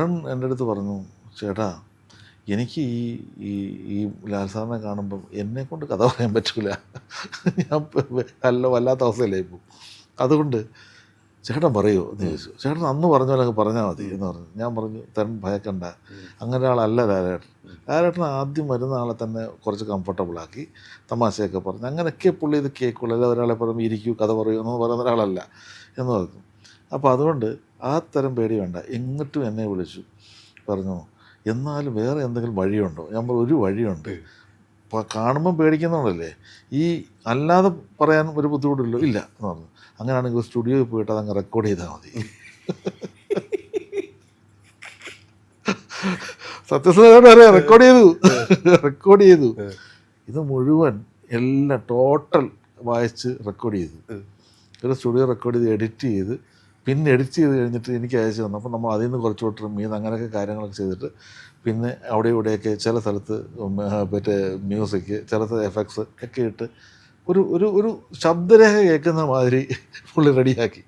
തരുൺ എൻ്റെ അടുത്ത് പറഞ്ഞു, ചേട്ടാ എനിക്ക് ഈ ഈ ഈ ലാൽ സാറിനെ കാണുമ്പം എന്നെക്കൊണ്ട് കഥ പറയാൻ പറ്റില്ല, ഞാൻ വല്ലാത്ത അവസ്ഥയിലായി പോകും, അതുകൊണ്ട് ചേട്ടൻ പറയുമോ എന്ന് ചോദിച്ചു. ചേട്ടൻ അന്ന് പറഞ്ഞ പോലെ പറഞ്ഞാൽ മതി എന്ന് പറഞ്ഞു. ഞാൻ പറഞ്ഞു, തരുൺ ഭയക്കണ്ട, അങ്ങനെ ഒരാളല്ല ലാലേട്ടൻ. ലാലേട്ടൻ ആദ്യം വരുന്ന ആളെ തന്നെ കുറച്ച് കംഫർട്ടബിളാക്കി തമാശയൊക്കെ പറഞ്ഞു, അങ്ങനെയൊക്കെ പുള്ളി ഇത് കേൾക്കുള്ളൂ, അല്ല ഒരാളെ പറയുമ്പോൾ ഇരിക്കൂ കഥ പറയൂ എന്ന് പറയുന്ന ഒരാളല്ല എന്ന് പറഞ്ഞു. അപ്പോൾ അതുകൊണ്ട് ആ തരം പേടി വേണ്ട. എന്നിട്ടും എന്നെ വിളിച്ചു പറഞ്ഞു, എന്നാലും വേറെ എന്തെങ്കിലും വഴിയുണ്ടോ? ഞാൻ പറഞ്ഞു, ഒരു വഴിയുണ്ട്, കാണുമ്പം പേടിക്കുന്നതുകൊണ്ടല്ലേ, ഈ അല്ലാതെ പറയാൻ ഒരു ബുദ്ധിമുട്ടില്ലോ ഇല്ല എന്ന് പറഞ്ഞു. അങ്ങനെയാണെങ്കിൽ സ്റ്റുഡിയോയിൽ പോയിട്ട് അതങ്ങ് റെക്കോർഡ് ചെയ്താൽ മതി. സത്യസന്ധമായിട്ട് അറിയാം, റെക്കോർഡ് ചെയ്തു. ഇത് മുഴുവൻ എല്ലാം ടോട്ടൽ വായിച്ച് റെക്കോർഡ് ചെയ്തു. ഒരു സ്റ്റുഡിയോ റെക്കോർഡ് ചെയ്ത് എഡിറ്റ് ചെയ്ത് പിന്നെ എഡിറ്റ് ചെയ്ത് കഴിഞ്ഞിട്ട് എനിക്ക് അയച്ചു തന്നു. അപ്പോൾ നമ്മൾ അതിൽ നിന്ന് കുറച്ചുകൂട്ട് ട്രിം ചെയ്ത് അങ്ങനെയൊക്കെ കാര്യങ്ങളൊക്കെ ചെയ്തിട്ട് പിന്നെ അവിടെ ഇവിടെയൊക്കെ ചില സ്ഥലത്ത് മറ്റേ മ്യൂസിക്, ചില എഫക്ട്സ് ഒക്കെ ഇട്ട് ഒരു ഒരു ഒരു ശബ്ദരേഖ കേൾക്കുന്ന മാതിരി പുള്ളി റെഡിയാക്കി.